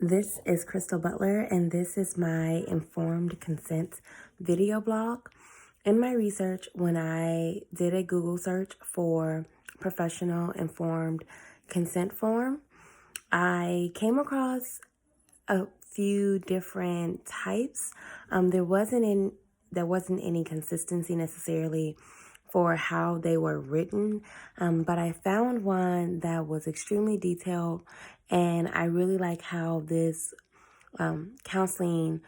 This is Crystal Butler, and this is my informed consent video blog. In my research, when I did a Google search for professional informed consent form, I came across a few different types. There wasn't any consistency necessarily for how they were written, but I found one that was extremely detailed, and I really like how this counseling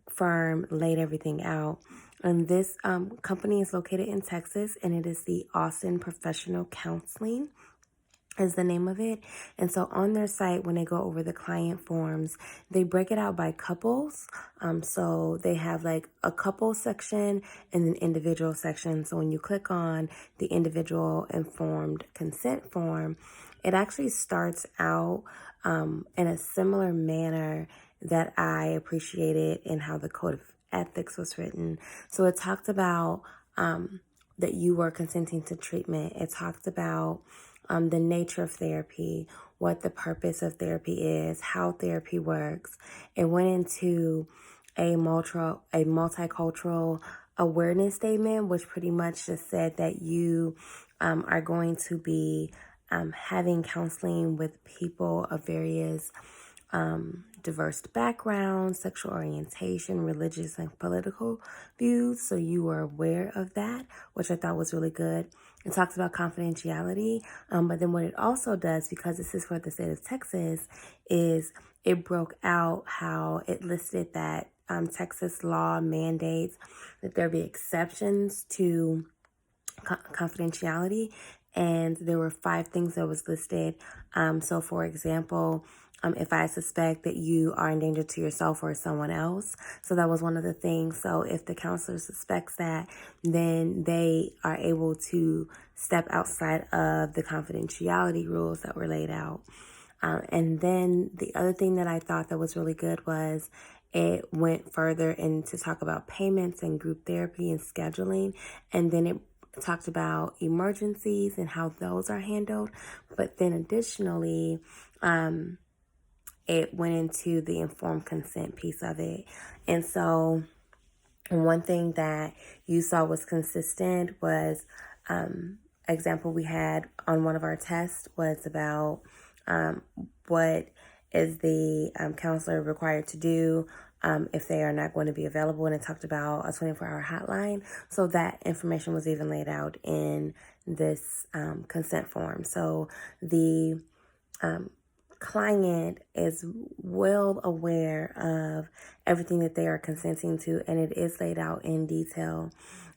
firm laid everything out. And this company is located in Texas, and it is the Austin Professional Counseling is the name of it. And so on their site, when they go over the client forms, they break it out by couples. So they have like a couple section and an individual section. So when you click on the individual informed consent form, it actually starts out in a similar manner that I appreciated in how the Code of Ethics was written. So it talked about that you were consenting to treatment. It talked about the nature of therapy, what the purpose of therapy is, how therapy works. It went into a multicultural awareness statement, which pretty much just said that you are going to be having counseling with people of various diverse backgrounds, sexual orientation, religious and political views. So you were aware of that, which I thought was really good. It talks about confidentiality, but then what it also does, because this is for the state of Texas, is it broke out how it listed that Texas law mandates that there be exceptions to confidentiality, and there were 5 things that was listed. So for example, if I suspect that you are in danger to yourself or someone else. So that was one of the things. So if the counselor suspects that, then they are able to step outside of the confidentiality rules that were laid out. And then the other thing that I thought that was really good was it went further into talk about payments and group therapy and scheduling. And then it talked about emergencies and how those are handled. But then additionally, it went into the informed consent piece of it. And so one thing that you saw was consistent was, example we had on one of our tests was about what is the counselor required to do if they are not going to be available. And it talked about a 24-hour hotline. So that information was even laid out in this consent form. So the client is well aware of everything that they are consenting to, and it is laid out in detail.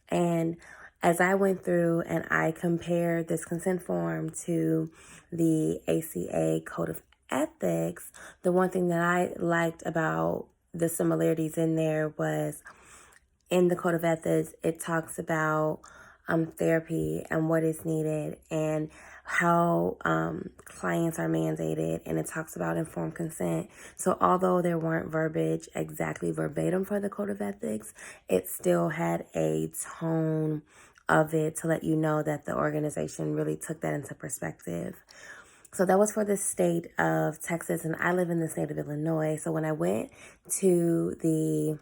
And as I went through and I compared this consent form to the ACA Code of Ethics, the one thing that I liked about the similarities in there was in the Code of Ethics, it talks about therapy and what is needed and how clients are mandated, and it talks about informed consent. So although there weren't verbiage exactly verbatim for the Code of Ethics, it still had a tone of it to let you know that the organization really took that into perspective. So that was for the state of Texas, and I live in the state of Illinois. So when I went to the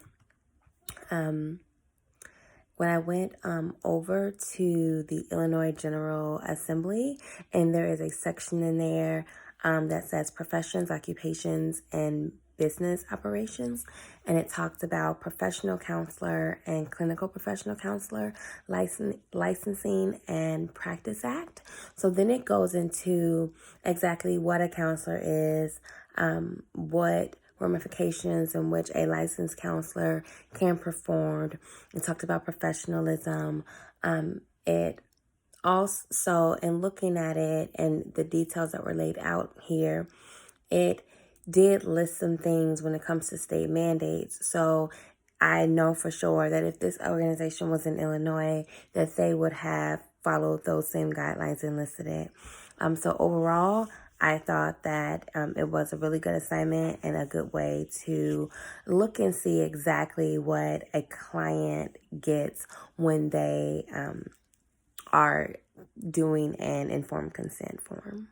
over to the Illinois General Assembly, and there is a section in there that says professions, occupations, and business operations. And it talks about professional counselor and clinical professional counselor, licensing and practice act. So then it goes into exactly what a counselor is, what ramifications in which a licensed counselor can perform. It talked about professionalism. It also, in looking at it and the details that were laid out here, it did list some things when it comes to state mandates. So I know for sure that if this organization was in Illinois, that they would have followed those same guidelines and listed it. So overall, I thought that it was a really good assignment and a good way to look and see exactly what a client gets when they are doing an informed consent form.